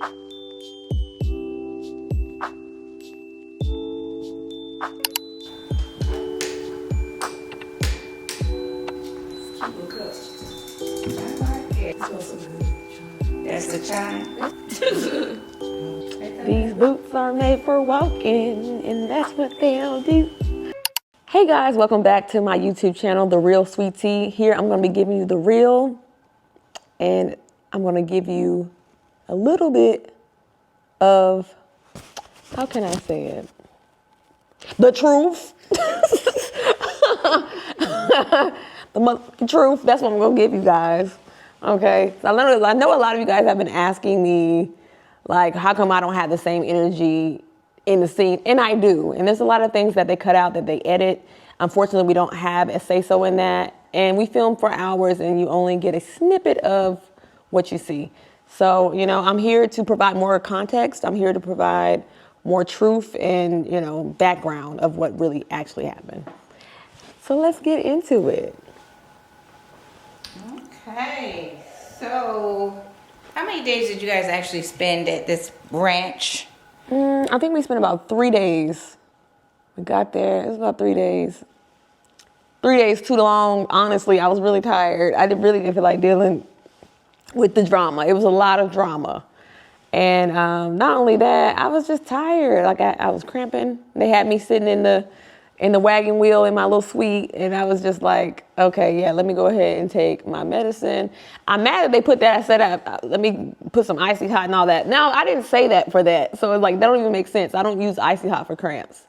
That's the chime. These boots are made for walking, and that's what they'll do. Hey guys, welcome back to my YouTube channel, The Real Sweet Tea. Here I'm going to be giving you the real, and I'm going to give you a little bit of, how can I say it? The truth. The truth, that's what I'm going to give you guys. Okay, so I know a lot of you guys have been asking me, like, how come I don't have the same energy in the scene? And I do. And there's a lot of things that they cut out, that they edit. Unfortunately, we don't have a say-so in that. And we film for hours and you only get a snippet of what you see. So, you know, I'm here to provide more context. I'm here to provide more truth and, you know, background of what really actually happened. So let's get into it. Okay, so how many days did you guys actually spend at this ranch? I think we spent about 3 days. We got there, it was about 3 days. 3 days too long, honestly. I was really tired. I really didn't feel like dealing with the drama. It was a lot of drama. And not only that, I was just tired. Like I was cramping. They had me sitting in the wagon wheel in my little suite, and I was just like, okay, yeah, let me go ahead and take my medicine. I'm mad that they put that, I said, let me put some icy hot and all that. No, I didn't say that for that. So it's like, that don't even make sense. I don't use icy hot for cramps.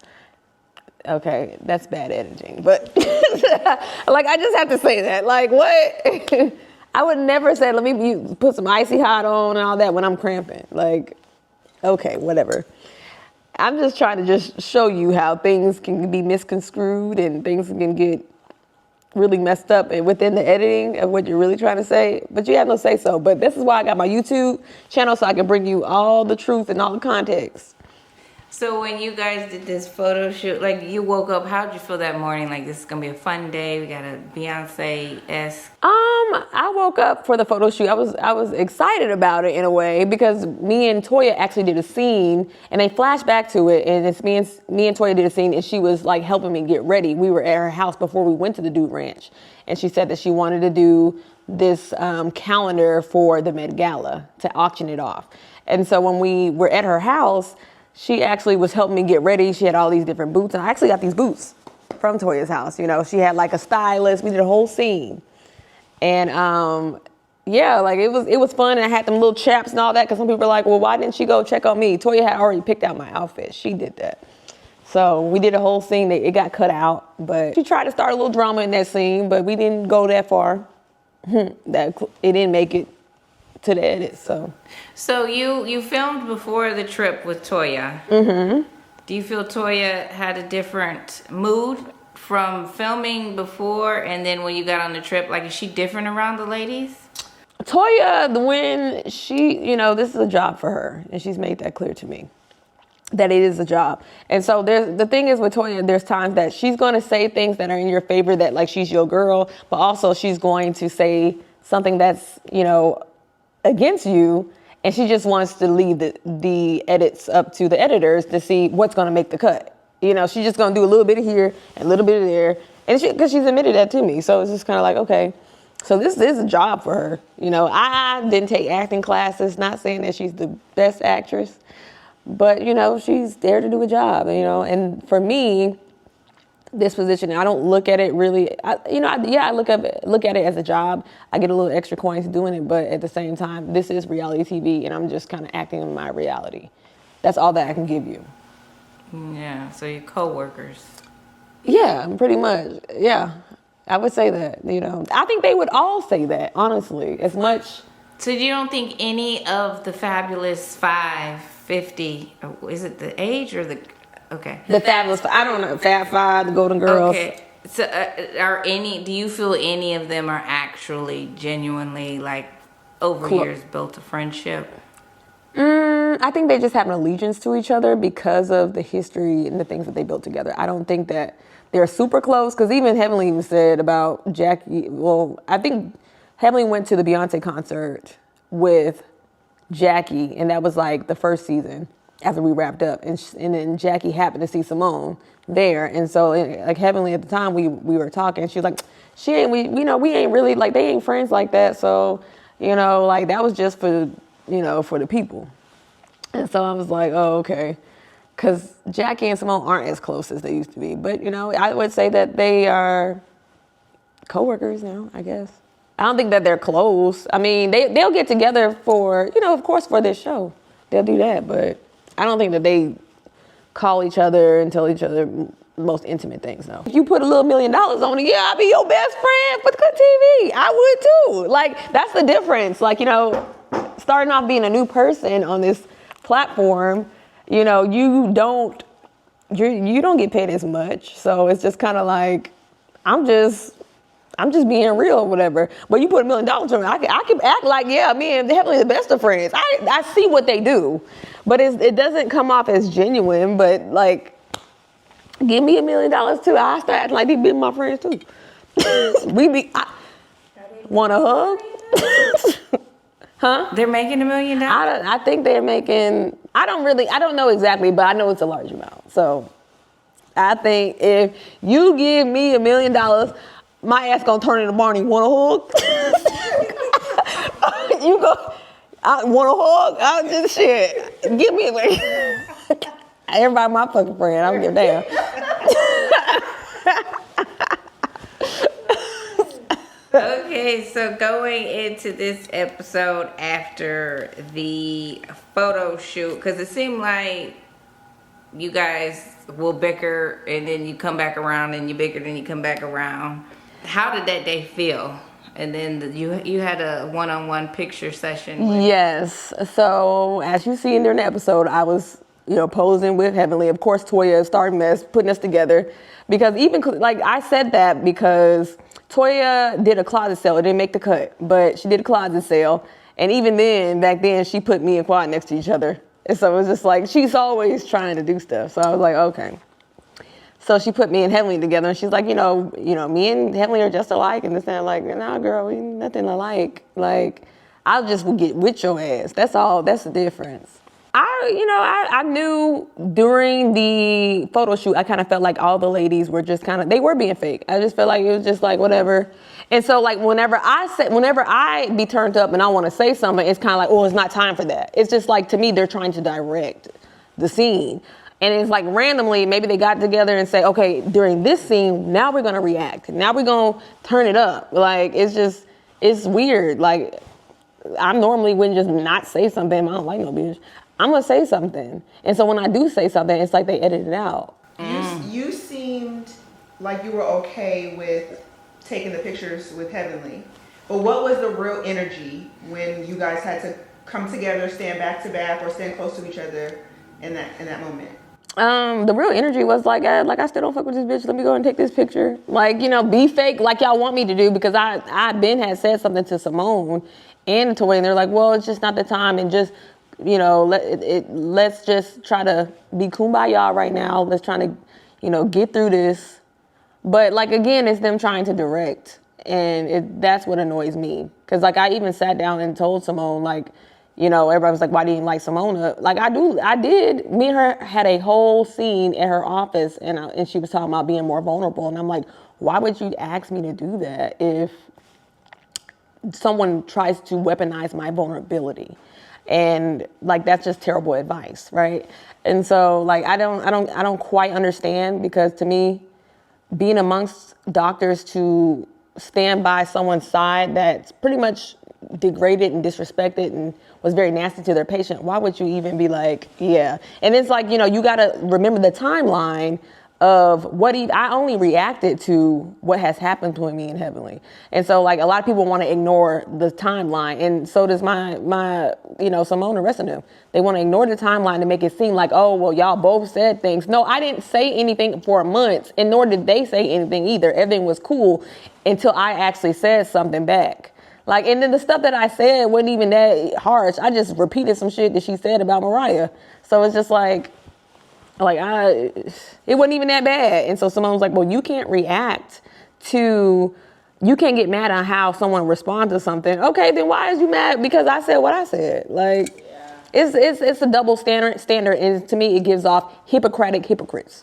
Okay, that's bad editing, but like, I just have to say that. Like, what? I would never say, let me put some icy hot on and all that when I'm cramping. Like, okay, whatever. I'm just trying to just show you how things can be misconstrued and things can get really messed up within the editing of what you're really trying to say, but you have no say so. But this is why I got my YouTube channel, so I can bring you all the truth and all the context. So when you guys did this photo shoot, like you woke up, how'd you feel that morning? Like, this is gonna be a fun day. We got a Beyonce-esque. I woke up for the photo shoot. I was excited about it in a way, because me and Toya actually did a scene, and they flashed back to it, and it's me and Toya did a scene, and she was like helping me get ready. We were at her house before we went to the Dude Ranch, and she said that she wanted to do this calendar for the Met Gala to auction it off. And so when we were at her house, she actually was helping me get ready. She had all these different boots, and I actually got these boots from Toya's house. You know, she had like a stylist. We did a whole scene. And yeah, like it was fun. And I had them little chaps and all that, because some people were like, well, why didn't she go check on me? Toya had already picked out my outfit. She did that. So we did a whole scene. It got cut out, but she tried to start a little drama in that scene, but we didn't go that far. It didn't make it to the edit. So you filmed before the trip with Toya. Mm-hmm. Do you feel Toya had a different mood from filming before and then when you got on the trip? Like, is she different around the ladies? Toya, when she, you know, this is a job for her, and she's made that clear to me, that it is a job. And so the thing is with Toya, there's times that she's going to say things that are in your favor, that like she's your girl, but also she's going to say something that's, you know, against you, and she just wants to leave the edits up to the editors to see what's going to make the cut. You know, she's just going to do a little bit of here and a little bit of there, and because she's admitted that to me. So it's just kind of like, okay, so this is a job for her. You know, I didn't take acting classes, not saying that she's the best actress, but you know, she's there to do a job, you know. And for me, this position, I don't look at it really, I look at it as a job. I get a little extra coins doing it, but at the same time, this is reality TV, and I'm just kind of acting in my reality. That's all that I can give you. Yeah, so your co-workers. Yeah, pretty much, yeah. I would say that, you know. I think they would all say that, honestly, as much. So you don't think any of the Fabulous 550, is it the age or the... Okay. The Fabulous, I don't know, Fab Five, the Golden Girls. Okay. So do you feel any of them are actually genuinely, like, over years built a friendship? I think they just have an allegiance to each other because of the history and the things that they built together. I don't think that they're super close, because even Heavenly even said about Jackie, well, I think Heavenly went to the Beyonce concert with Jackie, and that was like the first season after we wrapped up, and then Jackie happened to see Simone there, and so like Heavenly at the time we were talking, she was like, she ain't, we ain't really like, they ain't friends like that, so like that was just for for the people. And so I was like, oh, okay. Because Jackie and Simone aren't as close as they used to be. But, I would say that they are coworkers now, I guess. I don't think that they're close. I mean, they'll get together for, of course, for this show. They'll do that. But I don't think that they call each other and tell each other most intimate things, no. If you put a little $1 million on it, yeah, I'll be your best friend for good TV. I would too. Like, that's the difference. Like, starting off being a new person on this platform, you don't get paid as much. So it's just kind of like, I'm just being real or whatever. But you put $1 million on me, I can act like, yeah, me and Heavenly the best of friends. I see what they do, but it doesn't come off as genuine. But like, give me $1 million too. I start acting like they be my friends too. Want a hug? Huh? They're making $1 million? I think they're making, I don't know exactly, but I know it's a large amount. So I think if you give me $1 million, my ass gonna turn in the morning. Want a hug? You go, I want a hug? I'll just shit. Give me everybody my fucking friend. I don't give a damn. Okay, so going into this episode after the photo shoot, because it seemed like you guys will bicker and then you come back around and you bicker and you come back around. How did that day feel? And then you had a one-on-one picture session. Yes. So as you see in during the episode, I was posing with Heavenly. Of course, Toya started putting us together, because even like I said that because Toya did a closet sale. It didn't make the cut, but she did a closet sale. And even then, back then, she put me and Quad next to each other. And so it was just like, she's always trying to do stuff. So I was like, okay. So she put me and Heavenly together, and she's like, me and Heavenly are just alike. And this and like, nah, girl, we nothing alike. Like, I'll just get with your ass. That's all. That's the difference. I knew during the photo shoot, I kind of felt like all the ladies were just they were being fake. I just felt like it was just like whatever. And so like whenever I be turned up and I want to say something, it's kind of like, oh, it's not time for that. It's just like, to me, they're trying to direct the scene. And it's like randomly, maybe they got together and say, okay, during this scene, now we're going to react. Now we're going to turn it up. Like, it's weird. Like, I normally wouldn't just not say something. I don't like no bitch. I'm going to say something. And so when I do say something, it's like they edit it out. You seemed like you were okay with taking the pictures with Heavenly. But what was the real energy when you guys had to come together, stand back to back, or stand close to each other in that moment? The real energy was like I still don't fuck with this bitch. Let me go and take this picture. Like, be fake like y'all want me to do, because I been had said something to Simone and Toya, and they're like, well, it's just not the time, and just let's just try to be kumbaya right now. Let's try to, get through this. But like, again, it's them trying to direct. And that's what annoys me. Cause like, I even sat down and told Simone, like, everybody was like, why didn't you like Simona? Like I did. Me and her had a whole scene at her office, and she was talking about being more vulnerable. And I'm like, why would you ask me to do that if someone tries to weaponize my vulnerability? And like, that's just terrible advice, right? And so like, I don't quite understand, because to me, being amongst doctors to stand by someone's side that's pretty much degraded and disrespected and was very nasty to their patient, why would you even be like, yeah? And it's like, you got to remember the timeline of what I only reacted to what has happened to me in Heavenly. And so like, a lot of people want to ignore the timeline, and so does my Simone and the rest of them. They want to ignore the timeline to make it seem like, oh, well, y'all both said things. No, I didn't say anything for months, and nor did they say anything either. Everything was cool until I actually said something back. Like, and then the stuff that I said wasn't even that harsh. I just repeated some shit that she said about Mariah. So it's just like it wasn't even that bad. And so Simone was like, well, you can't react to, you can't get mad on how someone responds to something. Okay, then why is you mad? Because I said what I said. Like, it's a double standard, and to me, it gives off hypocrites.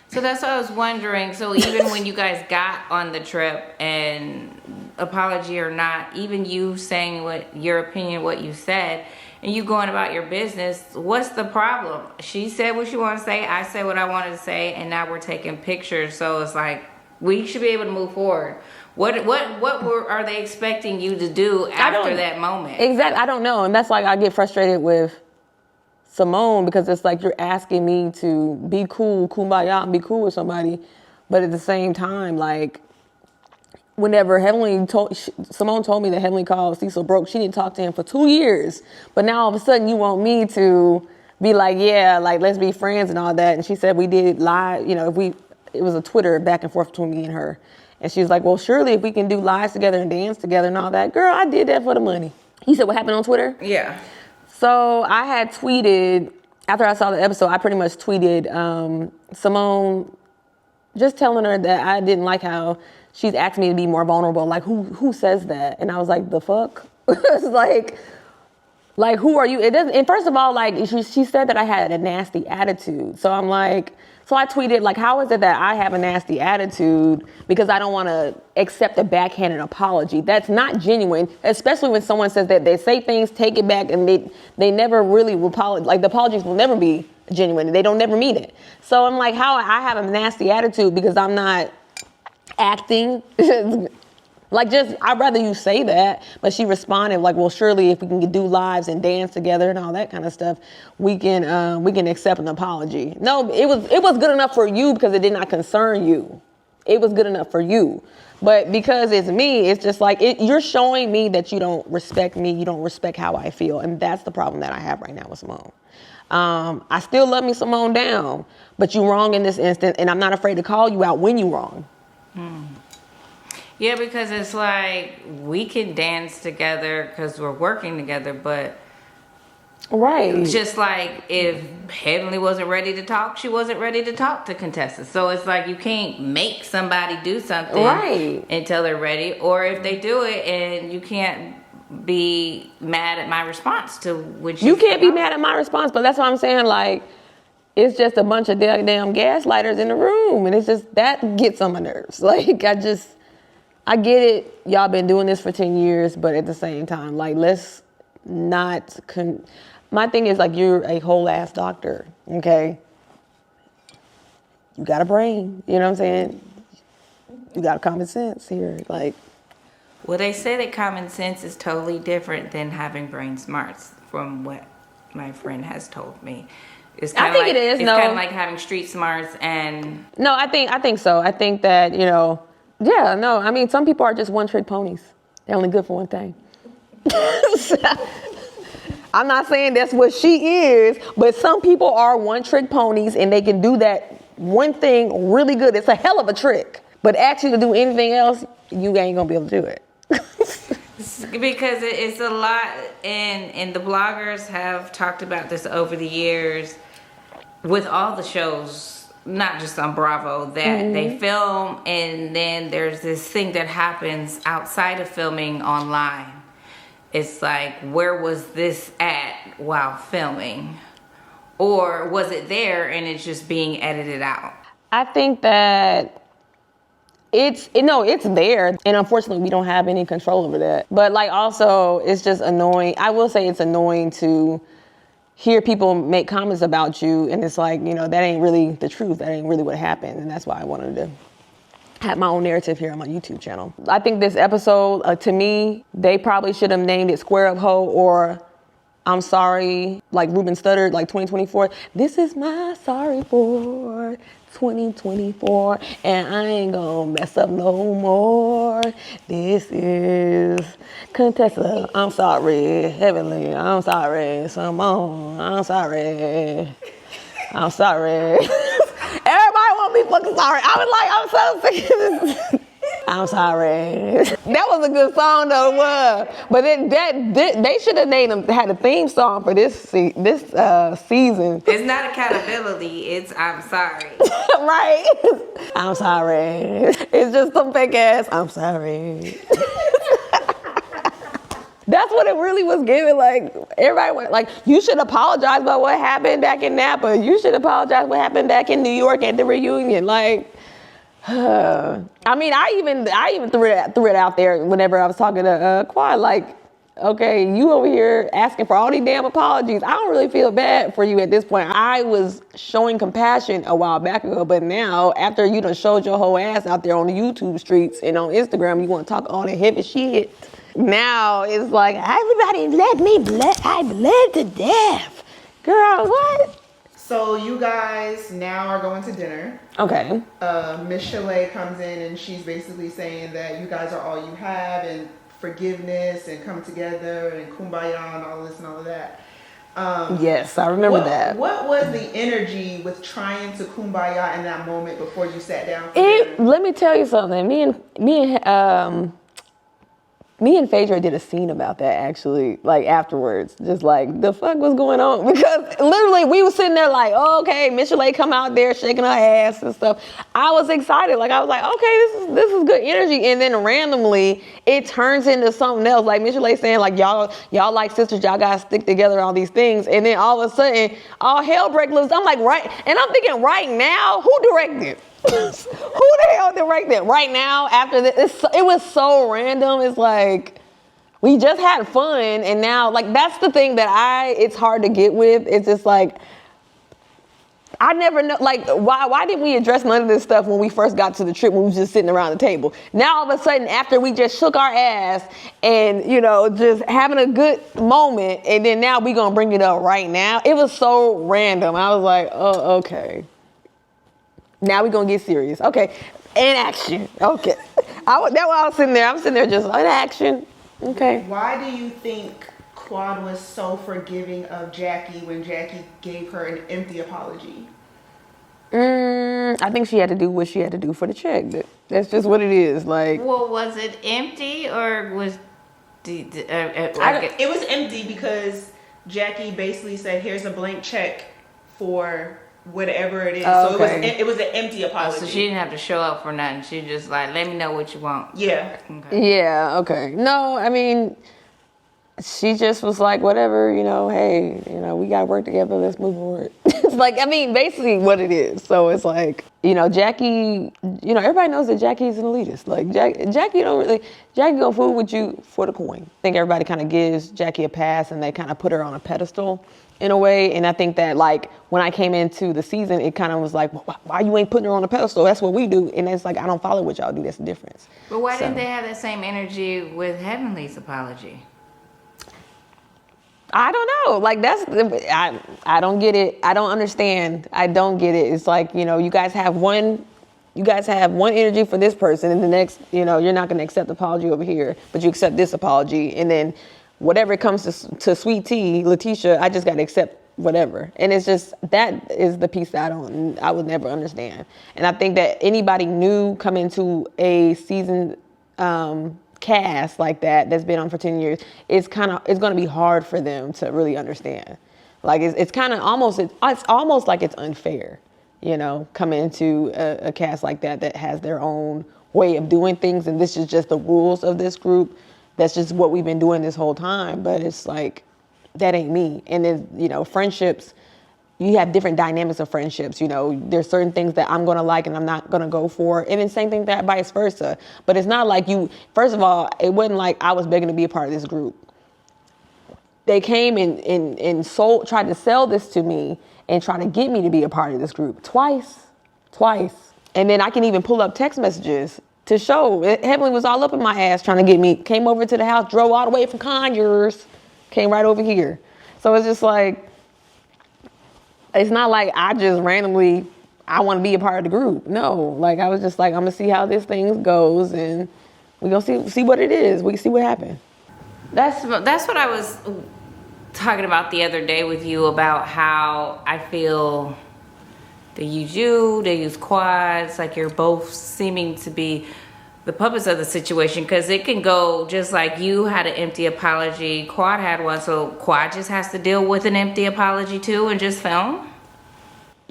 So that's what I was wondering. So even when you guys got on the trip, and apology or not, even you saying what your opinion, what you said, and you going about your business, what's the problem? She said what she wanted to say, I said what I wanted to say, and now we're taking pictures. So it's like, we should be able to move forward. What are they expecting you to do after that moment? Exactly, I don't know, and that's like I get frustrated with Simone, because it's like you're asking me to be cool, kumbaya, and be cool with somebody, but at the same time, like, whenever Simone told me that Heavenly called Cecil broke, she didn't talk to him for 2 years, but now all of a sudden you want me to be like, yeah, like, let's be friends and all that, and she said we did live, it was a Twitter back and forth between me and her, and she was like, well, surely if we can do lives together and dance together and all that, girl, I did that for the money. You said what happened on Twitter? Yeah. So I had tweeted, after I saw the episode, I pretty much tweeted Simone, just telling her that I didn't like how she's asking me to be more vulnerable. Like, who says that? And I was like, the fuck? It's like, who are you? It doesn't. And first of all, like, she said that I had a nasty attitude. So I'm like, so I tweeted, like, how is it that I have a nasty attitude because I don't want to accept a backhanded apology? That's not genuine, especially when someone says that they say things, take it back, and they never really will apologize. Like, the apologies will never be genuine. They don't never mean it. So I'm like, how I have a nasty attitude because I'm not acting. Like, just, I'd rather you say that. But she responded like, well, surely if we can do lives and dance together and all that kind of stuff, we can accept an apology. No, it was good enough for you because it did not concern you. It was good enough for you. But because it's me, it's just like, you're showing me that you don't respect me. You don't respect how I feel. And that's the problem that I have right now with Simone. I still love me, Simone, down. But you're wrong in this instance. And I'm not afraid to call you out when you're wrong. Yeah, because it's like, we can dance together because we're working together, but right, just like if Heavenly wasn't ready to talk, she wasn't ready to talk to Contessa. So it's like, you can't make somebody do something right until they're ready, or if they do it, and you can't be mad at my response to which you can't be mad at my response. But that's what I'm saying, like, it's just a bunch of damn gaslighters in the room, and it's just, that gets on my nerves. Like, I get it. Y'all been doing this for 10 years, but at the same time, like, let's not. My thing is, like, you're a whole ass doctor, okay? You got a brain, you know what I'm saying? You got common sense here, like. Well, they say that common sense is totally different than having brain smarts, from what my friend has told me. It's I think it is. It's kind of like having street smarts and. No, I think so. I think that, yeah, no, I mean, some people are just one-trick ponies. They're only good for one thing. I'm not saying that's what she is, but some people are one-trick ponies, and they can do that one thing really good. It's a hell of a trick. But ask you to do anything else, you ain't gonna be able to do it. Because it's a lot, and the bloggers have talked about this over the years with all the shows, not just on Bravo, that they film, and then there's this thing that happens outside of filming online. It's like, where was this at while filming? Or was it there and it's just being edited out? I think that it's there, and unfortunately we don't have any control over that. But, like, also, it's just annoying. I will say it's annoying to hear people make comments about you, and it's like, that ain't really the truth. That ain't really what happened. And that's why I wanted to have my own narrative here on my YouTube channel. I think this episode, to me, they probably should have named it Square Up Ho, or I'm sorry, like Ruben stuttered, like 2024. This is my sorry for 2024, and I ain't gonna mess up no more. This is Contessa, I'm sorry. Heavenly, I'm sorry. Simone, I'm sorry. I'm sorry. Everybody want me fucking sorry. I was like, I'm so sick of this. I'm sorry. That was a good song though, it was. But they should have had a theme song for this season. It's not accountability. It's I'm sorry. Right? I'm sorry. It's just some fake ass, I'm sorry. That's what it really was giving. Like, everybody went, like, you should apologize about what happened back in Napa. You should apologize what happened back in New York at the reunion. Like, I mean, I even threw it out there whenever I was talking to Quad. Like, okay, you over here asking for all these damn apologies. I don't really feel bad for you at this point. I was showing compassion a while back ago, but now after you done showed your whole ass out there on the YouTube streets and on Instagram, you want to talk all that heavy shit. Now it's like, everybody let me I bled to death. Girl, what? So you guys now are going to dinner. Okay. Miss Chalet comes in and she's basically saying that you guys are all you have and forgiveness and come together and kumbaya and all this and all of that. Yes, I remember that. What was the energy with trying to kumbaya in that moment before you sat down for dinner? Let me tell you something. Me and Phaedra did a scene about that actually, like afterwards. Just like, the fuck was going on? Because literally we were sitting there like, oh, okay, Miss Chalet come out there shaking her ass and stuff. I was excited. Like, I was like, okay, this is good energy. And then randomly it turns into something else. Like Miss Chalet saying like, y'all like sisters, y'all gotta stick together, all these things. And then all of a sudden, all hell breaks loose. I'm like, right. And I'm thinking, right now, who directed? Who the hell directed right now after this? It was so random. It's like, we just had fun and now, like, that's the thing that it's hard to get with. It's just like, I never know, like, why didn't we address none of this stuff when we first got to the trip when we was just sitting around the table? Now all of a sudden, after we just shook our ass and, just having a good moment, and then now we gonna bring it up right now. It was so random. I was like, oh, okay. Now we're going to get serious. Okay. In action. Okay. That's why I was sitting there. I'm sitting there just in action. Okay. Why do you think Quad was so forgiving of Jackie when Jackie gave her an empty apology? I think she had to do what she had to do for the check. That's just what it is. Like, Well, was it empty or was it was empty because Jackie basically said, here's a blank check for whatever it is. Oh, so okay. it was an empty apology. So she didn't have to show up for nothing. She just like, let me know what you want. Yeah. Okay. yeah, okay. No, I mean, she just was like, whatever, hey, we got to work together. Let's move forward. It's like, I mean, basically what it is. So it's like, Jackie, everybody knows that Jackie's an elitist. Like, Jackie gonna fool with you for the coin. I think everybody kind of gives Jackie a pass and they kind of put her on a pedestal in a way. And I think that, like, when I came into the season, it kind of was like, why you ain't putting her on a pedestal? That's what we do. And it's like, I don't follow what y'all do. That's the difference. But why didn't they have that same energy with Heavenly's apology? I don't know. Like, I don't get it. I don't understand. I don't get it. It's like, you guys have one energy for this person, and the next, you're not going to accept the apology over here, but you accept this apology. And then whatever it comes to Sweet Tea, Letitia, I just got to accept whatever. And it's just, that is the piece that I would never understand. And I think that anybody new coming to a season, cast like that's been on for 10 years, it's going to be hard for them to really understand. Like, it's almost like it's unfair, coming into a cast like that has their own way of doing things, and this is just the rules of this group. That's just what we've been doing this whole time. But it's like, that ain't me. And then, friendships, you have different dynamics of friendships. There's certain things that I'm going to like and I'm not going to go for. And then same thing that vice versa. But it's not like first of all, it wasn't like I was begging to be a part of this group. They came and tried to sell this to me and try to get me to be a part of this group twice. And then I can even pull up text messages to show. Heavenly was all up in my ass trying to get me, came over to the house, drove all the way from Conyers, came right over here. So it's just like, it's not like I just randomly, I want to be a part of the group. No, like, I was just like, I'm going to see how this thing goes, and we're going to see what it is. We can see what happens. That's what I was talking about the other day with you, about how I feel they use Quads, like you're both seeming to be the purpose of the situation, because it can go just like you had an empty apology, Quad had one, so Quad just has to deal with an empty apology too and just film?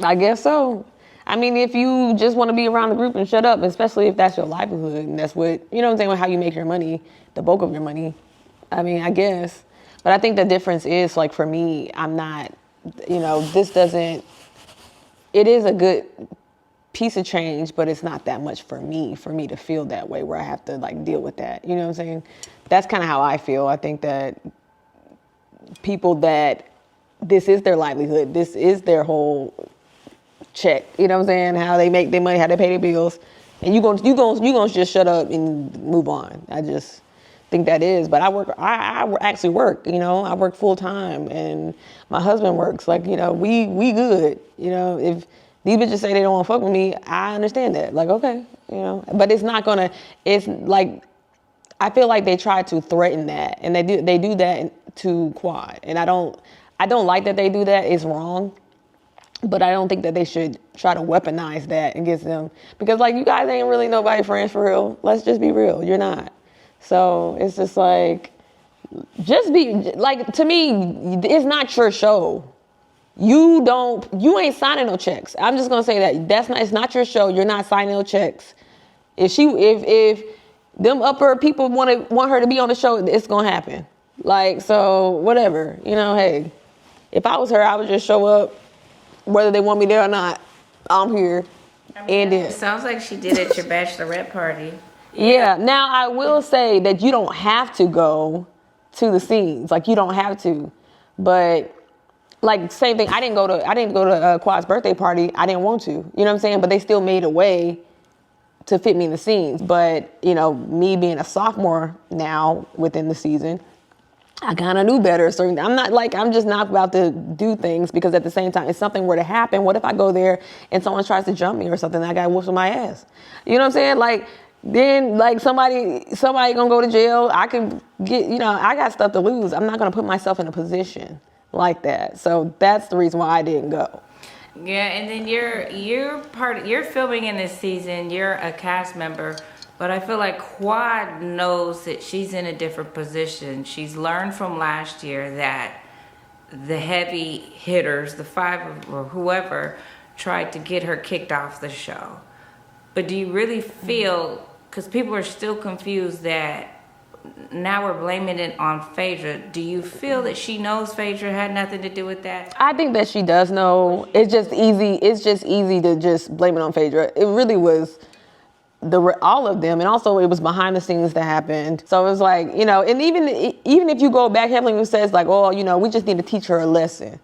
I guess so. I mean, if you just want to be around the group and shut up, especially if that's your livelihood and that's what, you know what I'm saying, how you make your money, the bulk of your money. I mean, I guess. But I think the difference is, like, for me, I'm not, this doesn't, it is a good piece of change, but it's not that much for me to feel that way where I have to, like, deal with that. You know what I'm saying? That's kind of how I feel. I think that people that this is their livelihood, this is their whole check, you know what I'm saying? How they make their money, how they pay their bills, and you gonna just shut up and move on. I just think that is. But I actually work, I work full time, and my husband works. Like, we good. If these bitches say they don't want to fuck with me, I understand that. Like, okay, but it's not gonna. It's like, I feel like they try to threaten that, and they do that to Quad, and I don't like that they do that. It's wrong. But I don't think that they should try to weaponize that against them. Because, like, you guys ain't really nobody friends for real. Let's just be real. You're not. So it's just like, just be, like, to me, it's not your show. You ain't signing no checks. I'm just going to say that. It's not your show. You're not signing no checks. If them upper people want her to be on the show, it's going to happen. Like, so, whatever. Hey, if I was her, I would just show up. Whether they want me there or not, I'm here. It sounds like she did at your bachelorette party. Yeah. Now, I will say that you don't have to go to the scenes. Like, you don't have to. But, like, same thing. I didn't go to Quad's birthday party. I didn't want to. You know what I'm saying? But they still made a way to fit me in the scenes. But, me being a sophomore now within the season, I kind of knew better. So I'm just not about to do things because at the same time, if something were to happen, what if I go there and someone tries to jump me or something, and I got whooped on my ass? You know what I'm saying? Like, then, like, somebody gonna go to jail. I can get, I got stuff to lose. I'm not gonna put myself in a position like that. So that's the reason why I didn't go. Yeah, and then you're filming in this season. You're a cast member. But I feel like Quad knows that she's in a different position. She's learned from last year that the heavy hitters, the five or whoever, tried to get her kicked off the show. But do you really feel, because people are still confused that now we're blaming it on Phaedra, do you feel that she knows Phaedra had nothing to do with that? I think that she does know. It's just easy to just blame it on Phaedra. It really was all of them, and also it was behind the scenes that happened. So it was like, and even if you go back, Heavenly says like, oh, we just need to teach her a lesson.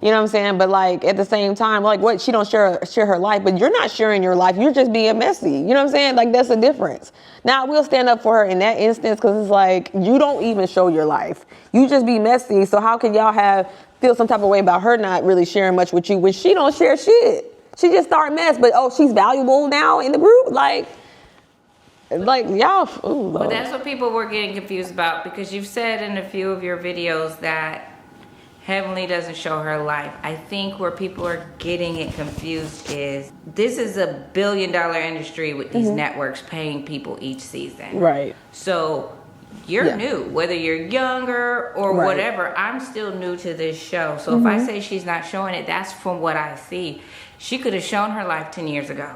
You know what I'm saying? But like at the same time, like what, she don't share her life, but you're not sharing your life. You're just being messy. You know what I'm saying? Like that's the difference. Now I will stand up for her in that instance because it's like you don't even show your life. You just be messy. So how can y'all feel some type of way about her not really sharing much with you when she don't share shit? She just start mess, but she's valuable now in the group. Like y'all. Ooh, but that's what people were getting confused about because you've said in a few of your videos that Heavenly doesn't show her life. I think where people are getting it confused is this is a $1 billion industry with these networks paying people each season. Right. So you're new, whether you're younger or whatever. I'm still new to this show. So if I say she's not showing it, that's from what I see. She could have shown her life 10 years ago.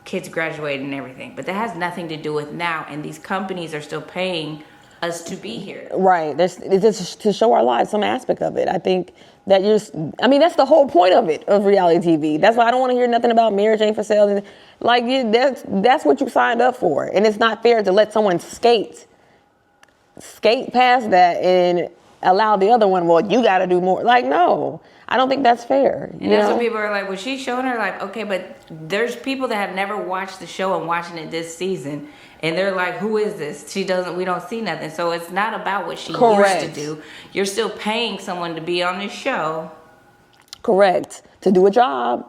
Kids graduated and everything. But that has nothing to do with now. And these companies are still paying us to be here. Right. It's to show our lives, some aspect of it. I think that that's the whole point of it, of reality TV. That's why I don't want to hear nothing about marriage ain't for sale. Like, that's what you signed up for. And it's not fair to let someone skate past that and allow the other one, well, you got to do more. Like, no. I don't think that's fair. And that's what people are like, well, she's showing her life. Okay, but there's people that have never watched the show and watching it this season. And they're like, who is this? We don't see nothing. So it's not about what she used to do. You're still paying someone to be on this show. Correct. To do a job,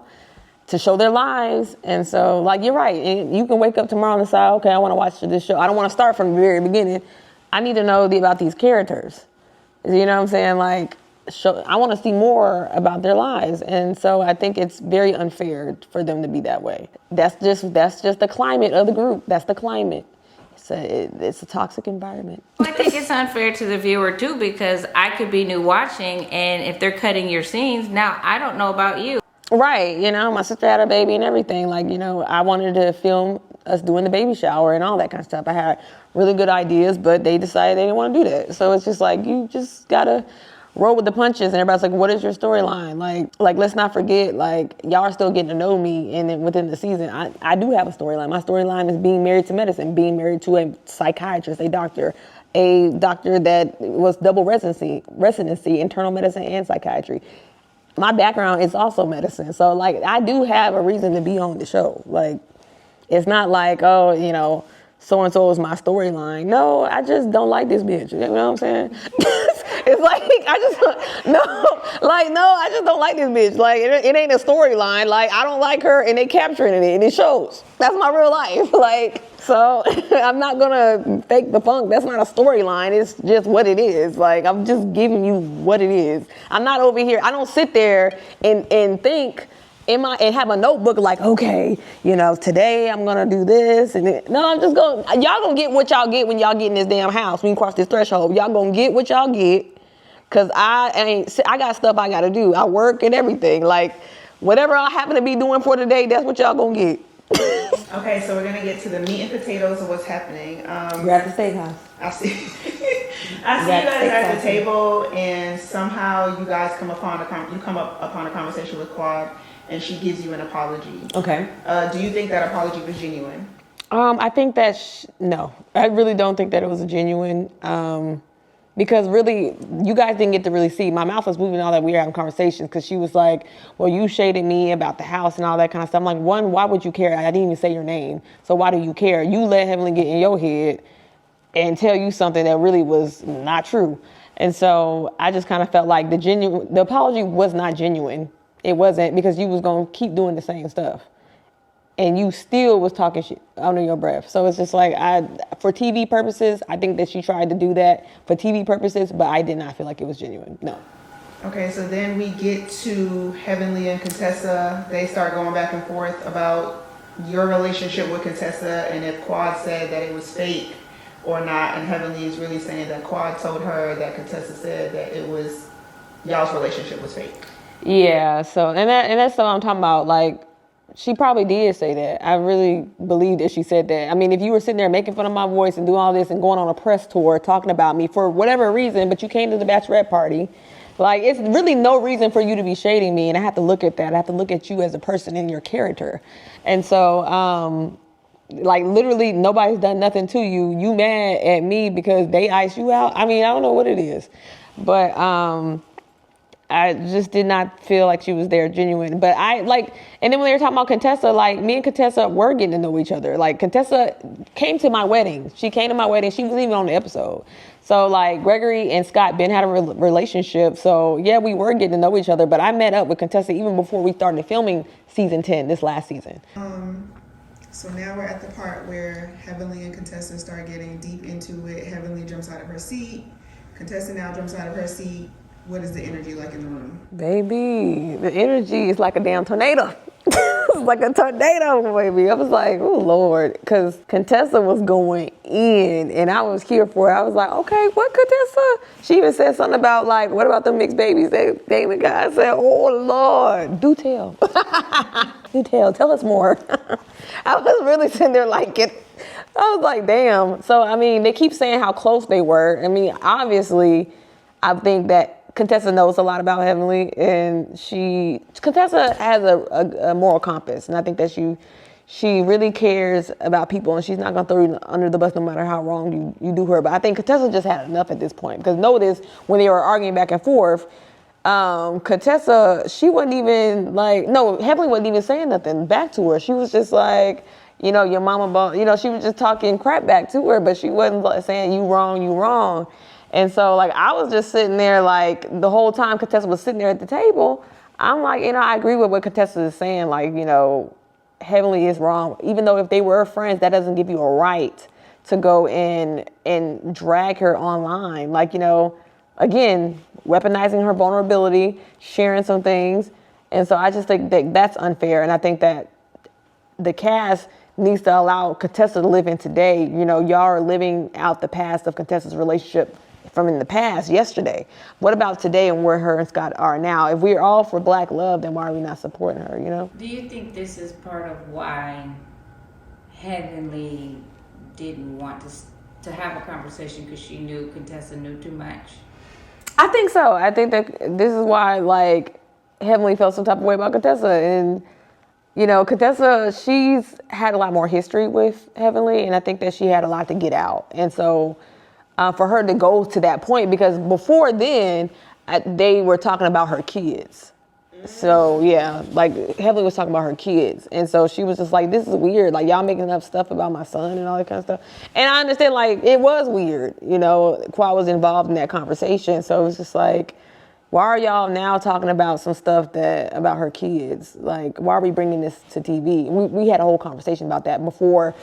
to show their lives. And so, like, you're right. And you can wake up tomorrow and decide, okay, I want to watch this show. I don't want to start from the very beginning. I need to know about these characters. You know what I'm saying? Like, I want to see more about their lives. And so I think it's very unfair for them to be that way. That's just the climate of the group. That's the climate. it's a toxic environment. I think it's unfair to the viewer too, because I could be new watching, and if they're cutting your scenes, now I don't know about you. Right, my sister had a baby and everything. Like, I wanted to film us doing the baby shower and all that kind of stuff. I had really good ideas, but they decided they didn't want to do that. So it's just like, you just gotta roll with the punches. And everybody's like, what is your storyline? Like, let's not forget, like, y'all are still getting to know me. And then within the season, I do have a storyline. My storyline is being married to medicine, being married to a psychiatrist, a doctor that was double residency, internal medicine and psychiatry. My background is also medicine. So, like, I do have a reason to be on the show. Like, it's not like, oh, so-and-so is my storyline. No, I just don't like this bitch. You know what I'm saying? It's like, I just don't like this bitch. Like, it ain't a storyline. Like, I don't like her, and they capturing it, and it shows. That's my real life. Like, so I'm not gonna fake the funk. That's not a storyline. It's just what it is. Like, I'm just giving you what it is. I'm not over here. I don't sit there and think and have a notebook like, okay, today I'm gonna do this. No, I'm just y'all gonna get what y'all get when y'all get in this damn house. When you cross this threshold, y'all gonna get what y'all get. Cause I got stuff I gotta do. I work and everything. Like, whatever I happen to be doing for today, that's what y'all gonna get. Okay, so we're gonna get to the meat and potatoes of what's happening. We're at the steakhouse. I see you guys at the table, and somehow you guys come upon a conversation with Quad, and she gives you an apology. Okay. Do you think that apology was genuine? I think that no, I really don't think that it was genuine. Because really, you guys didn't get to really see. My mouth was moving, all that we were having conversations, because she was like, well, you shaded me about the house and all that kind of stuff. I'm like, one, why would you care? I didn't even say your name. So why do you care? You let Heavenly get in your head and tell you something that really was not true. And so I just kind of felt like the apology was not genuine. It wasn't, because you was going to keep doing the same stuff. And you still was talking shit under your breath. So it's just like, for TV purposes, I think that she tried to do that for TV purposes, but I did not feel like it was genuine. No. Okay, so then we get to Heavenly and Contessa. They start going back and forth about your relationship with Contessa, and if Quad said that it was fake or not. And Heavenly is really saying that Quad told her that Contessa said that it was, y'all's relationship was fake. Yeah, so, and that's what I'm talking about. Like, she probably did say that. I really believe that she said that. I mean, if you were sitting there making fun of my voice and doing all this and going on a press tour talking about me for whatever reason, but you came to the bachelorette party, like, it's really no reason for you to be shading me. And I have to look at that. I have to look at you as a person and your character. And so, like, literally nobody's done nothing to you. You mad at me because they iced you out? I mean, I don't know what it is. But, I just did not feel like she was there genuine. But and then when they were talking about Contessa, like, me and Contessa were getting to know each other. Like, Contessa came to my wedding. She came to my wedding. She wasn't even on the episode. So, like, Gregory and Scott Ben had a relationship. So, yeah, we were getting to know each other. But I met up with Contessa even before we started filming season 10, this last season. So now we're at the part where Heavenly and Contessa start getting deep into it. Heavenly jumps out of her seat. Contessa now jumps out of her seat. What is the energy like in the room? Baby, the energy is like a damn tornado. It's like a tornado, baby. I was like, oh, Lord. Because Contessa was going in, and I was here for it. I was like, okay, what Contessa? She even said something about, like, what about the mixed babies? They the guy said, oh, Lord. Do tell. Do tell. Tell us more. I was really sitting there like, I was like, damn. So, I mean, they keep saying how close they were. I mean, obviously, I think that Contessa knows a lot about Heavenly, and Contessa has a moral compass, and I think that she really cares about people, and she's not gonna throw you under the bus no matter how wrong you do her. But I think Contessa just had enough at this point, because notice when they were arguing back and forth, Contessa, she wasn't even like, no, Heavenly wasn't even saying nothing back to her. She was just like, your mama, she was just talking crap back to her, but she wasn't like saying you wrong. And so, like, I was just sitting there, like, the whole time Contessa was sitting there at the table, I'm like, I agree with what Contessa is saying. Like, Heavenly is wrong. Even though if they were friends, that doesn't give you a right to go in and drag her online. Like, again, weaponizing her vulnerability, sharing some things. And so I just think that that's unfair. And I think that the cast, needs to allow Contessa to live in today. You know, y'all are living out the past of Contessa's relationship from in the past, yesterday. What about today and where her and Scott are now? If we're all for black love, then why are we not supporting her, you know? Do you think this is part of why Heavenly didn't want to have a conversation because she knew Contessa knew too much? I think so. I think that this is why, like, Heavenly felt some type of way about Contessa. And, you know, Contessa, she's had a lot more history with Heavenly, and I think that she had a lot to get out. And so for her to go to that point, because before then, they were talking about her kids. So, yeah, like, Heavenly was talking about her kids. And so she was just like, this is weird. Like, y'all making up stuff about my son and all that kind of stuff. And I understand, like, it was weird. You know, Qua was involved in that conversation. So it was just like, why are y'all now talking about some stuff about her kids? Like, why are we bringing this to TV? We had a whole conversation about that before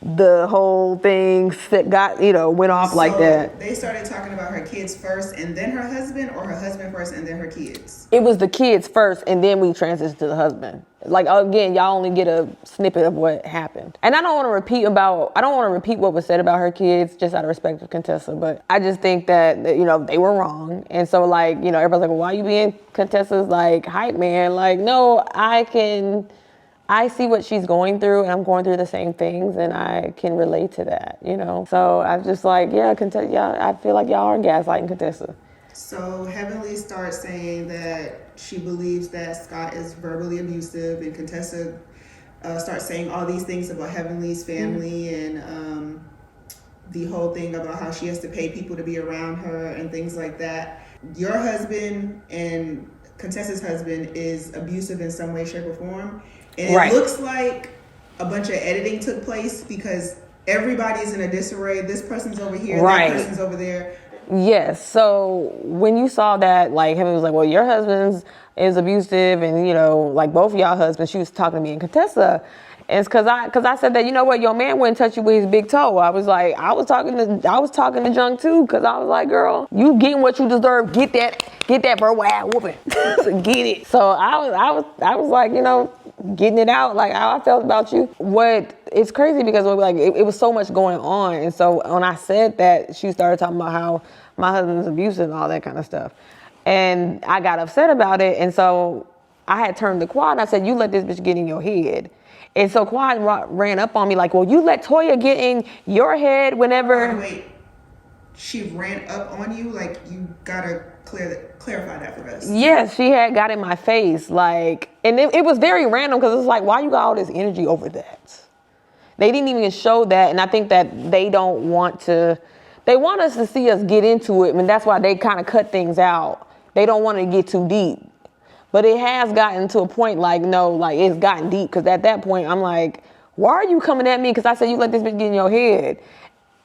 the whole thing went off like that. They started talking about her kids first and then her husband, or her husband first and then her kids? It was the kids first and then we transitioned to the husband. Like, again, y'all only get a snippet of what happened. And I don't want to repeat what was said about her kids just out of respect to Contessa, but I just think that, you know, they were wrong. And so, like, you know, everybody's like, well, why you being Contessa's, like, hype man? Like, no, I see what she's going through, and I'm going through the same things, and I can relate to that, you know? So I'm just like, I feel like y'all are gaslighting Contessa. So Heavenly starts saying that she believes that Scott is verbally abusive, and Contessa starts saying all these things about Heavenly's family and the whole thing about how she has to pay people to be around her and things like that. Your husband and Contessa's husband is abusive in some way, shape, or form. And right. It looks like a bunch of editing took place because everybody's in a disarray. This person's over here, right. That person's over there. Yes. So when you saw that, like, Heaven was like, well, your husband is abusive, and, you know, like, both of y'all husbands, she was talking to me and Contessa. And it's because I said that, you know what, your man wouldn't touch you with his big toe. I was like, I was talking to Jung too, because I was like, girl, you getting what you deserve. Get that bro ass whooping. Get it. So I was like, you know, getting it out, like how I felt about you. It's crazy because like it was so much going on, and so when I said that, she started talking about how my husband's abusive and all that kind of stuff, and I got upset about it, and so I had turned to Quad and I said, you let this bitch get in your head. And so Quad ran up on me like, well, you let Toya get in your head whenever. Wait, she ran up on you? Like, you gotta clarify that for us. Yes, she had got in my face, like, and it was very random because it's like, why you got all this energy over that? They didn't even show that, and I think that they want us to see us get into it, and that's why they kind of cut things out. They don't want to get too deep. But it has gotten to a point like, no, like it's gotten deep, because at that point I'm like, why are you coming at me? Because I said, you let this bitch get in your head.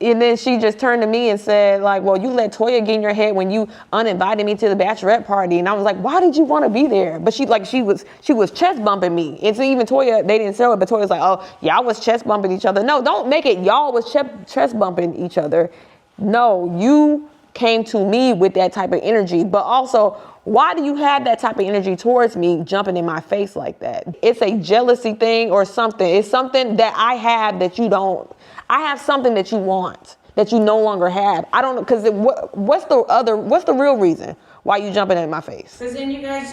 And then she just turned to me and said, like, well, you let Toya get in your head when you uninvited me to the bachelorette party. And I was like, why did you want to be there? But she was chest bumping me. And so even Toya, they didn't show it, but Toya's like, oh, y'all was chest bumping each other. No, don't make it y'all was chest bumping each other. No, you came to me with that type of energy. But also, why do you have that type of energy towards me jumping in my face like that? It's a jealousy thing or something. It's something that I have that you don't. I have something that you want that you no longer have. I don't know, because what's the real reason why you jumping in my face? Because then you guys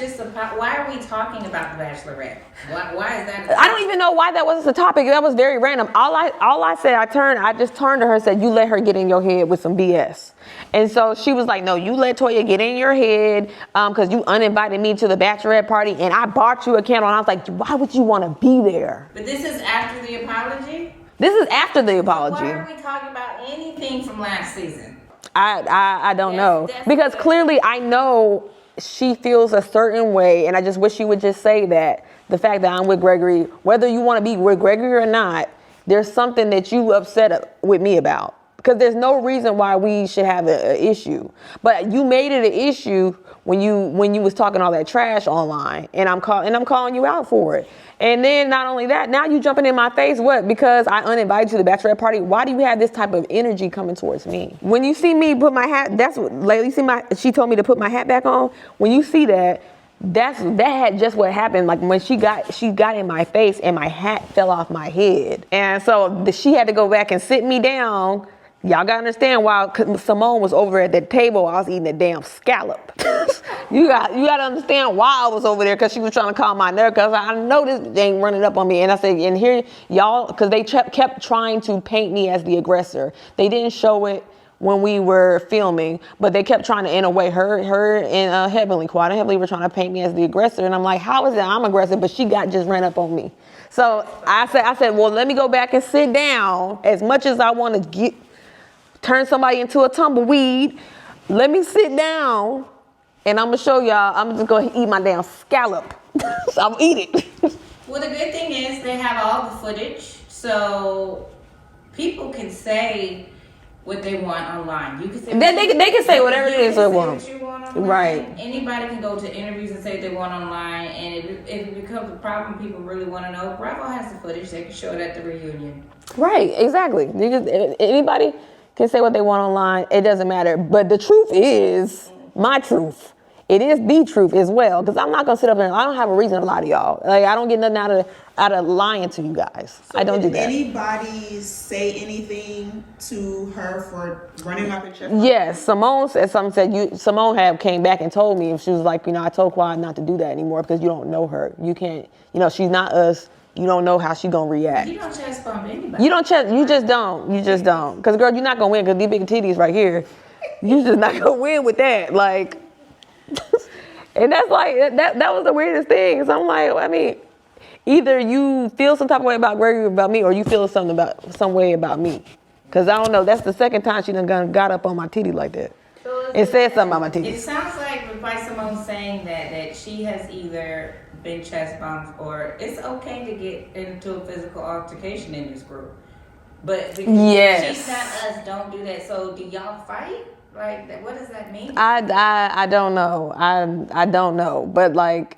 why are we talking about the Bachelorette? Why is that? I don't even know why that wasn't the topic. That was very random. All I said, I just turned to her and said, you let her get in your head with some BS. And so she was like, no, you let Toya get in your head because you uninvited me to the bachelorette party and I bought you a candle. And I was like, why would you want to be there? But this is after the apology? This is after the apology. So why are we talking about anything from last season? I don't know. Because clearly I know she feels a certain way, and I just wish she would just say that. The fact that I'm with Gregory, whether you want to be with Gregory or not, there's something that you upset with me about. Because there's no reason why we should have an issue. But you made it an issue when you was talking all that trash online, and I'm calling you out for it. And then not only that, now you jumping in my face. What? Because I uninvited you to the bachelorette party. Why do you have this type of energy coming towards me? When you see me put my hat, that's what Laylee she told me to put my hat back on. When you see that, that had just what happened. Like when she got in my face and my hat fell off my head. And so she had to go back and sit me down. Y'all gotta understand, while Simone was over at the table, I was eating a damn scallop. you gotta understand why I was over there, because she was trying to calm my nerve, because I know this ain't running up on me. And I said, and here, y'all, because they kept trying to paint me as the aggressor. They didn't show it when we were filming, but they kept trying to, in a way, her and Heavenly, Quad and Heavenly were trying to paint me as the aggressor. And I'm like, how is it I'm aggressive, but she just ran up on me? So I said, well, let me go back and sit down. As much as I want to turn somebody into a tumbleweed, let me sit down and I'm gonna show y'all. I'm just gonna eat my damn scallop. So I'm gonna eat it. Well, the good thing is they have all the footage, so people can say what they want online. You can say they can say whatever it is they want. What you want online. Right. Anybody can go to interviews and say what they want online, and if it becomes a problem, people really want to know. Bravo has the footage; they can show it at the reunion. Right. Exactly. Anybody can say what they want online. It doesn't matter. But the truth is my truth. It is the truth as well. Because I'm not going to sit up there and I don't have a reason to lie to y'all. Like, I don't get nothing out of lying to you guys. So I don't do that. Did anybody say anything to her for running up and checking? Yes. Simone said something. Simone came back and told me, and she was like, I told Quad not to do that anymore because you don't know her. You can't, she's not us. You don't know how she gonna react. You don't chest bump anybody. You just don't. Because, girl, you're not gonna win because these big titties right here. You just not gonna win with that. Like, and that's like, that was the weirdest thing. So I'm like, I mean, either you feel some type of way about Gregory about me, or you feel some way about me. Because I don't know, that's the second time she done got up on my titty like that. And said something about my titties. It sounds like by Simone saying that she has either been chest bumped, or it's okay to get into a physical altercation in this group. But yes. She's not us, don't do that. So do y'all fight? Like, what does that mean? I don't know. I don't know. But like,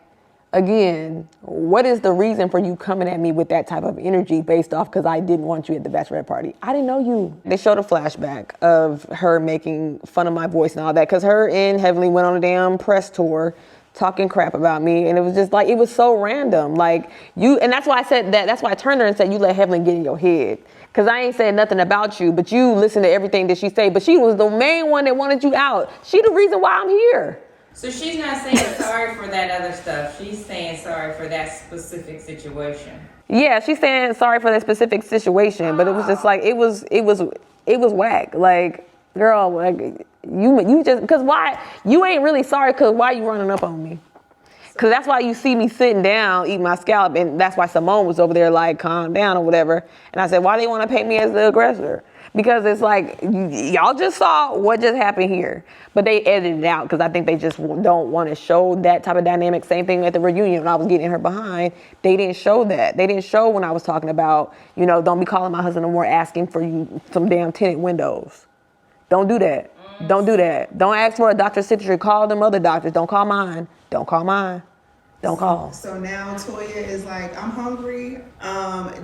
again, what is the reason for you coming at me with that type of energy based off because I didn't want you at the bachelorette party? I didn't know you. They showed a flashback of her making fun of my voice and all that, because her and Heavenly went on a damn press tour talking crap about me, and it was just like, it was so random. Like, and that's why I said that. That's why I turned her and said, you let Heavenly get in your head. Because I ain't said nothing about you, but you listen to everything that she say. But she was the main one that wanted you out. She the reason why I'm here. So she's not saying sorry for that other stuff. She's saying sorry for that specific situation. Yeah, she's saying sorry for that specific situation, but it was just like, it was whack. Like, girl, like, you just, because why, you ain't really sorry, because why you running up on me? Because that's why you see me sitting down, eating my scallop, and that's why Simone was over there like, calm down or whatever. And I said, why they want to paint me as the aggressor? Because it's like, y'all just saw what just happened here. But they edited it out because I think they just don't want to show that type of dynamic. Same thing at the reunion when I was getting her behind. They didn't show that. They didn't show when I was talking about, don't be calling my husband no more, asking for you some damn tinted windows. Don't do that. Don't do that. Don't ask for a doctor's signature. Call them other doctors. Don't call mine. Don't call mine. Don't call. So now Toya is like, I'm hungry.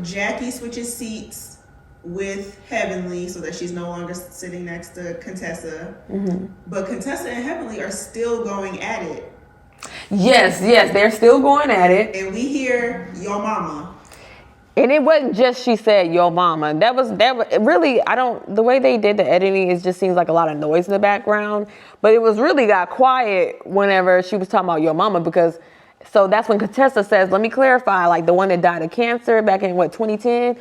Jackie switches seats with Heavenly so that she's no longer sitting next to Contessa. Mm-hmm. But Contessa and Heavenly are still going at it. Yes, they're still going at it. And we hear your mama. And it wasn't just she said yo mama. That was really, the way they did the editing, it just seems like a lot of noise in the background. But it was really got quiet whenever she was talking about your mama, because so that's when Contessa says, let me clarify, like the one that died of cancer back in 2010.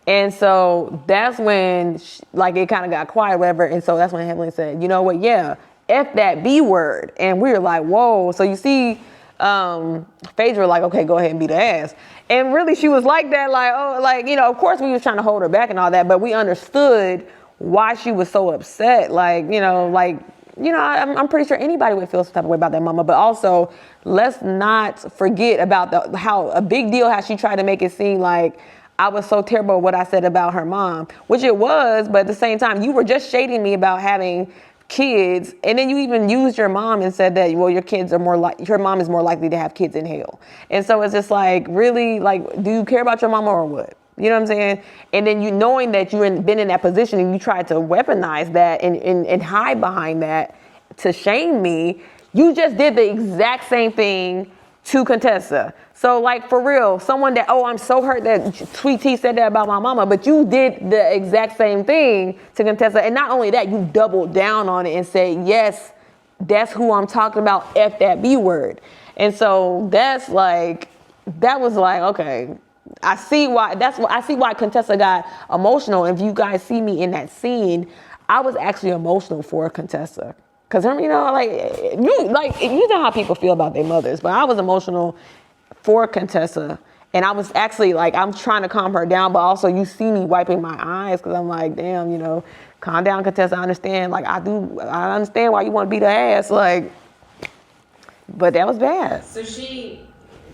And so that's when it kind of got quiet, whatever. And so that's when Heavenly said, you know what? Yeah, F that B word. And we were like, whoa. So you see, Phaedra like, okay, go ahead and beat her ass. And really she was like that, of course we was trying to hold her back and all that, but we understood why she was so upset. I'm pretty sure anybody would feel some type of way about that mama, but also let's not forget about how a big deal, how she tried to make it seem like I was so terrible at what I said about her mom, which it was, but at the same time, you were just shading me about having kids, and then you even used your mom and said that, well, your mom is more likely to have kids in hell. And so it's just like, really, like, do you care about your mama or what? You know what I'm saying? And then you knowing that you've been in that position and you tried to weaponize that and hide behind that to shame me, You just did the exact same thing to Contessa. So like for real, someone that, oh, I'm so hurt that Sweet Tea said that about my mama, but you did the exact same thing to Contessa. And not only that, you doubled down on it and said, yes, that's who I'm talking about, F that B word. And so that was like, okay, I see why Contessa got emotional. If you guys see me in that scene, I was actually emotional for Contessa. Cause you know, you know how people feel about their mothers, but I was emotional for Contessa. And I was actually like, I'm trying to calm her down, but also you see me wiping my eyes because I'm like, damn, you know, calm down, Contessa. I understand. Like I understand why you want to beat her ass. Like, but that was bad. So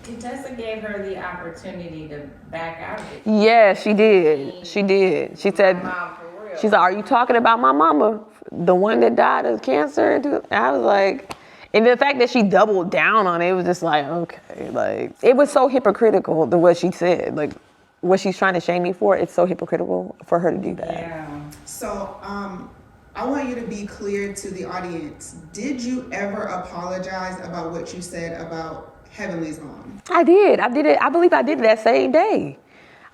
Contessa gave her the opportunity to back out of it. Yeah, she did. She did. She said, Mom, for real. she's like, are you talking about my mama? The one that died of cancer? I was like, and the fact that she doubled down on it was just like, okay, like, it was so hypocritical, what she said. Like, what she's trying to shame me for, it's so hypocritical for her to do that. Yeah. So, I want you to be clear to the audience. Did you ever apologize about what you said about Heavenly's mom? I did. I did it. I believe I did it that same day.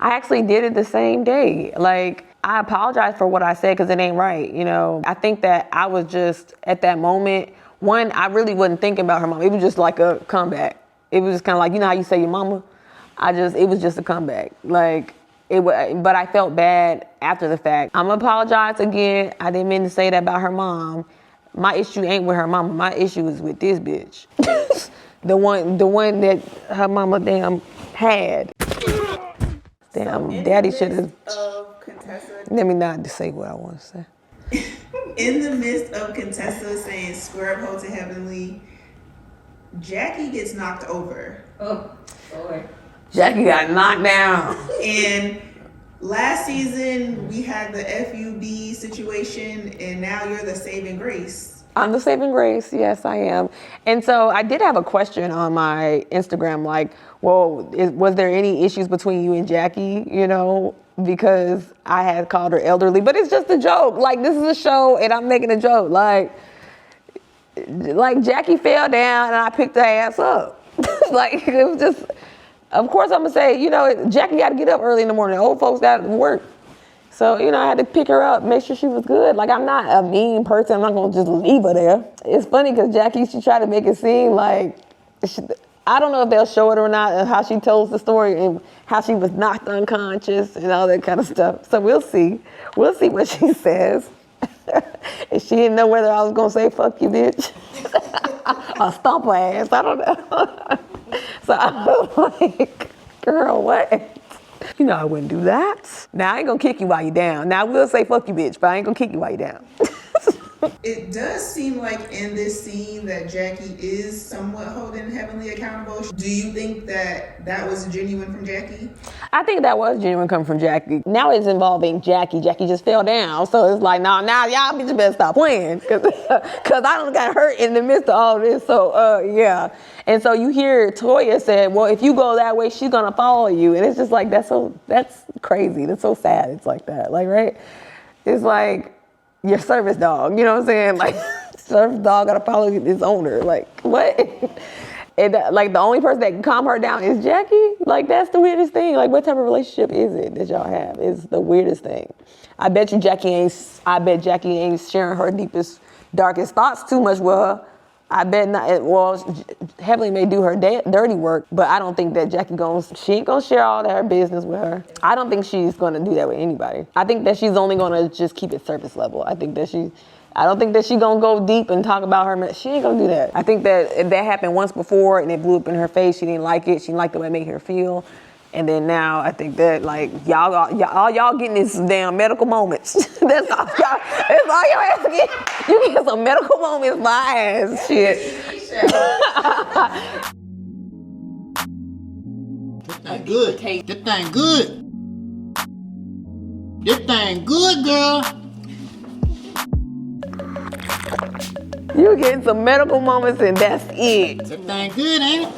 I actually did it the same day. Like, I apologize for what I said because it ain't right, you know. I think that I was just, at that moment, one, I really wasn't thinking about her mom. It was just like a comeback. It was just kind of like, you know how you say your mama? It was just a comeback. Like, but I felt bad after the fact. I'm gonna apologize again. I didn't mean to say that about her mom. My issue ain't with her mama. My issue is with this bitch. the one that her mama damn had. Damn, So daddy should have. Let me not say what I want to say. In the midst of Contessa saying square up hoe to Heavenly, Jackie gets knocked over. Oh, boy. Jackie got knocked down. And last season we had the FUB situation, and now you're the saving grace. I'm the saving grace. Yes, I am. And so I did have a question on my Instagram, like, well, was there any issues between you and Jackie, you know, because I had called her elderly, but it's just a joke. Like, this is a show and I'm making a joke. Like Jackie fell down and I picked her ass up. Like, it was just, of course I'm gonna say, you know, Jackie got to get up early in the morning. Old folks got to work. So, you know, I had to pick her up, make sure she was good. Like, I'm not a mean person. I'm not going to just leave her there. It's funny because Jackie, she tried to make it seem like, I don't know if they'll show it or not, and how she tells the story and how she was knocked unconscious and all that kind of stuff. So we'll see. We'll see what she says. And she didn't know whether I was going to say, fuck you, bitch. Or stomp her ass. I don't know. So I was like, girl, what? You know I wouldn't do that. Now, I ain't gonna kick you while you're down. Now, I will say fuck you, bitch, but I ain't gonna kick you while you're down. It does seem like in this scene that Jackie is somewhat holding Heavenly accountable. Do you think that was genuine from Jackie? I think that was genuine coming from Jackie. Now it's involving Jackie. Jackie just fell down. So it's like, now y'all bitches better stop playing. Cause I don't got hurt in the midst of all this. So, yeah. And so you hear Toya said, well, if you go that way, she's gonna follow you. And it's just like, that's crazy. That's so sad. It's like that, like, right? It's like your service dog, you know what I'm saying? Like, service dog gotta follow his owner. Like, what? And like, the only person that can calm her down is Jackie? Like, that's the weirdest thing. Like, what type of relationship is it that y'all have? It's the weirdest thing. I bet Jackie ain't sharing her deepest, darkest thoughts too much with her. I bet not. Well, Heavenly may do her dirty work, but I don't think that she ain't gonna share all her business with her. I don't think she's gonna do that with anybody. I think that she's only gonna just keep it surface level. I don't think that she gonna go deep and talk about her. She ain't gonna do that. I think that if that happened once before and it blew up in her face, she didn't like it. She didn't like the way it made her feel. And then now I think that like y'all getting these damn medical moments. That's all y'all ass get. You get some medical moments, my ass shit. This thing good. This thing good. This thing good, girl. You getting some medical moments and that's it. This thing good, ain't it?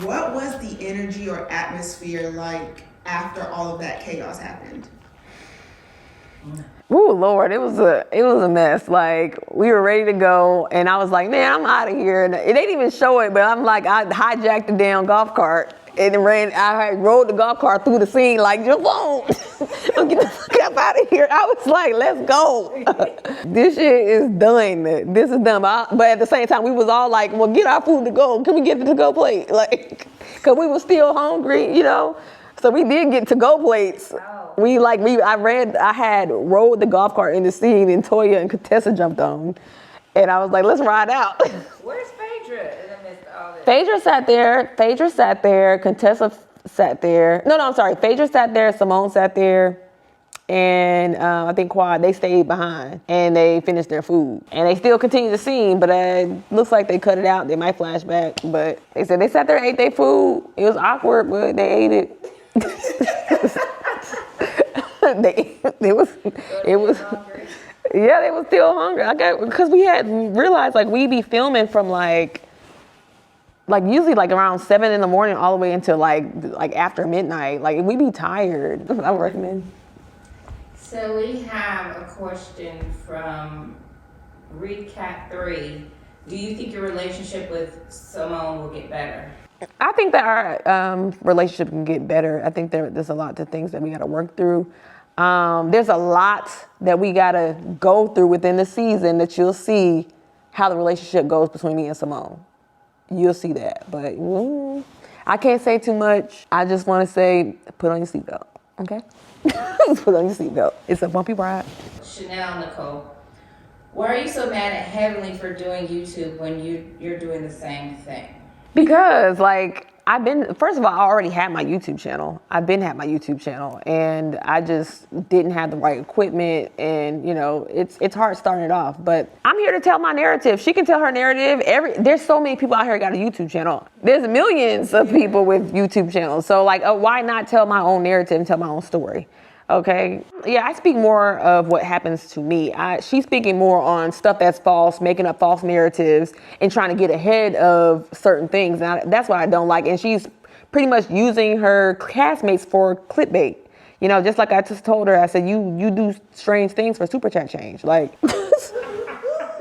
What was the energy or atmosphere like after all of that chaos happened? Ooh, Lord, it was a mess. Like, we were ready to go, and I was like, man, I'm out of here. And they didn't even show it, but I'm like, I hijacked the damn golf cart and I rode the golf cart through the scene like, just won't. Get the fuck up out of here. I was like, let's go. This shit is done. This is done. But at the same time, we was all like, well, get our food to go. Can we get the to-go plate? Like, because we were still hungry, you know? So we did get to-go plates. I had rode the golf cart in the scene, and Toya and Contessa jumped on. And I was like, let's ride out. Where's Phaedra in the midst of all this? Phaedra sat there. Contessa sat there. No, I'm sorry. Phaedra sat there. Simone sat there. And I think Quad, they stayed behind. And they finished their food. And they still continue the scene, but it looks like they cut it out. They might flash back. But they said they sat there and ate their food. It was awkward, but they ate it. They was yeah, they was still hungry. Because we had realized like we be filming from like usually like around 7 in the morning all the way until like after midnight. Like we be tired. I would recommend. So we have a question from Recat 3. Do you think your relationship with Simone will get better? I think that our relationship can get better. I think there's a lot of things that we got to work through. There's a lot that we got to go through within the season that you'll see how the relationship goes between me and Simone. You'll see that. But I can't say too much. I just want to say, put on your seatbelt, okay? Put on your seatbelt. It's a bumpy ride. Chanel Nicole, why are you so mad at Heavenly for doing YouTube when you're doing the same thing? Because first of all, I already had my YouTube channel. I've been had my YouTube channel, and I just didn't have the right equipment, and you know, it's hard starting it off. But I'm here to tell my narrative. She can tell her narrative. There's so many people out here got a YouTube channel. There's millions of people with YouTube channels. So why not tell my own narrative and tell my own story? Okay. Yeah, I speak more of what happens to me. She's speaking more on stuff that's false, making up false narratives and trying to get ahead of certain things. Now, that's what I don't like. And she's pretty much using her castmates for clickbait. You know, just like I just told her, I said, you do strange things for super chat change. Like,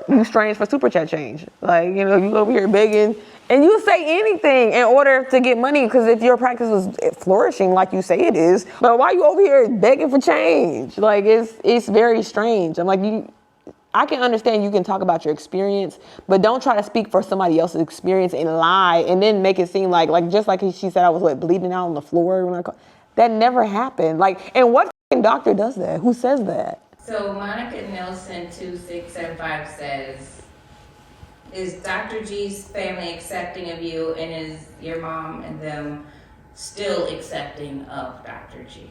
you strange for super chat change. Like, you know, you over here begging. And you say anything in order to get money, because if your practice was flourishing like you say it is, but why are you over here begging for change? Like, it's very strange. I'm like, I can understand you can talk about your experience, but don't try to speak for somebody else's experience and lie and then make it seem like just like she said I was bleeding out on the floor when that never happened. Like, and what doctor does that? Who says that? So Monica Nelson 2675 says, is Dr. G's family accepting of you, and is your mom and them still accepting of Dr. G?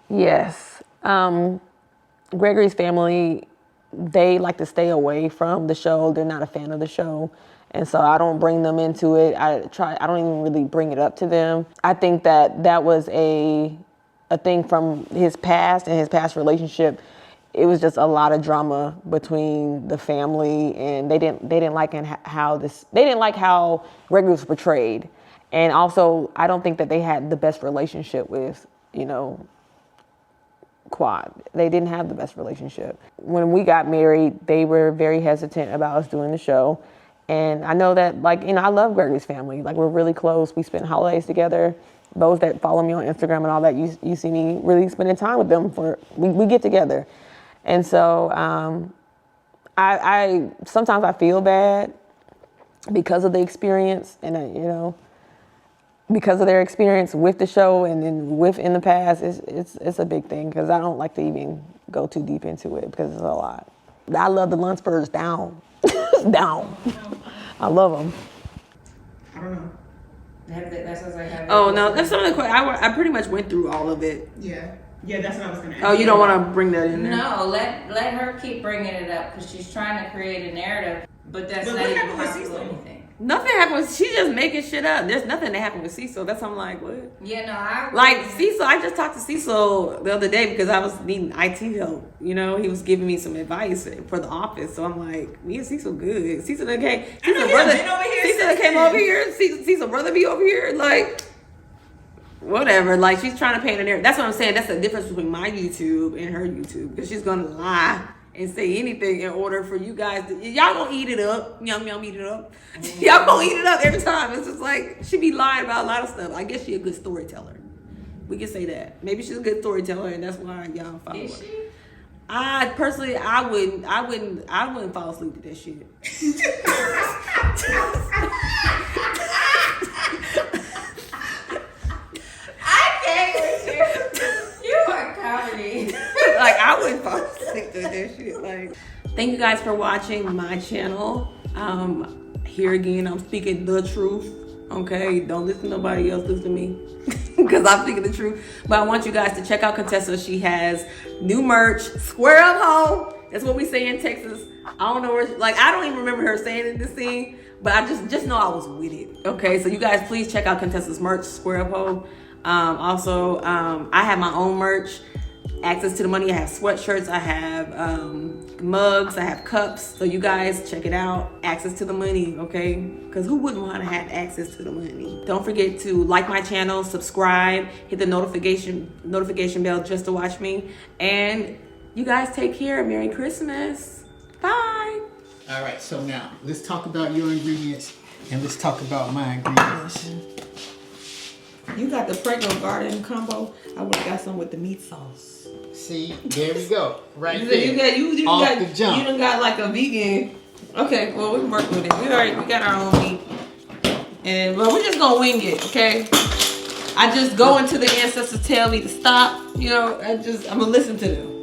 Yes. Gregory's family, they like to stay away from the show. They're not a fan of the show. And so I don't bring them into it. I don't even really bring it up to them. I think that was a thing from his past and his past relationship. It was just a lot of drama between the family, and they didn't like how Gregory was portrayed. And also, I don't think that they had the best relationship with, you know, Quad. They didn't have the best relationship. When we got married, they were very hesitant about us doing the show. And I know that, I love Gregory's family. Like, we're really close. We spend holidays together. Those that follow me on Instagram and all that, you see me really spending time with them. We get together. And so I sometimes I feel bad because of the experience, and because of their experience with the show and then in the past. It's a big thing, because I don't like to even go too deep into it because it's a lot. I love the Lunsfords down. Down. I love them. I don't know. That's what I have. Oh no, that's some of the questions. I pretty much went through all of it. Yeah, that's what I was gonna ask. Oh, you don't want to bring that in there? No, let her keep bringing it up, because she's trying to create a narrative, but that's not even possible anything. Nothing happened. She's just making shit up. There's nothing that happened with Cecil. That's why I'm like, what? Yeah, no, Cecil, I just talked to Cecil the other day because I was needing IT help. You know, he was giving me some advice for the office. So I'm like, me and Cecil good. Cecil came over here. Cecil brother be over here. Like, whatever. Like, she's trying to paint a narrative. That's what I'm saying. That's the difference between my YouTube and her YouTube. Because she's going to lie and say anything in order for you guys to... Y'all going to eat it up. Yum, eat it up. Y'all going to eat it up every time. It's just like, she be lying about a lot of stuff. I guess she a good storyteller. We can say that. Maybe she's a good storyteller, and that's why y'all follow her. I personally, I wouldn't fall asleep to that shit. I can't with you. You are comedy. Like, I wouldn't fall asleep to that shit. Like, thank you guys for watching my channel. Here again, I'm speaking the truth. Okay, don't listen to nobody else. Listen to me, because I'm speaking the truth. But I want you guys to check out Contessa. She has new merch. Square up home. That's what we say in Texas. I don't know where. Like, I don't even remember her saying it in this scene, but I just know I was with it. Okay, so you guys please check out Contessa's merch. Square up home. Also, I have my own merch. Access to the money. I have sweatshirts. I have mugs. I have cups. So you guys check it out. Access to the money, okay? Because who wouldn't want to have access to the money? Don't forget to like my channel, subscribe, hit the notification bell just to watch me. And you guys take care. Merry Christmas. Bye. All right, so now let's talk about your ingredients and let's talk about my ingredients. You got the Prego Garden combo. I would have got some with the meat sauce. See, there we go. Right You there. Off the jump. You done got like a vegan. Okay, well, we can work with it. We got our own meat. And well, we're just gonna wing it, okay? I just go until the ancestors tell me to stop. You know, I'm gonna listen to them.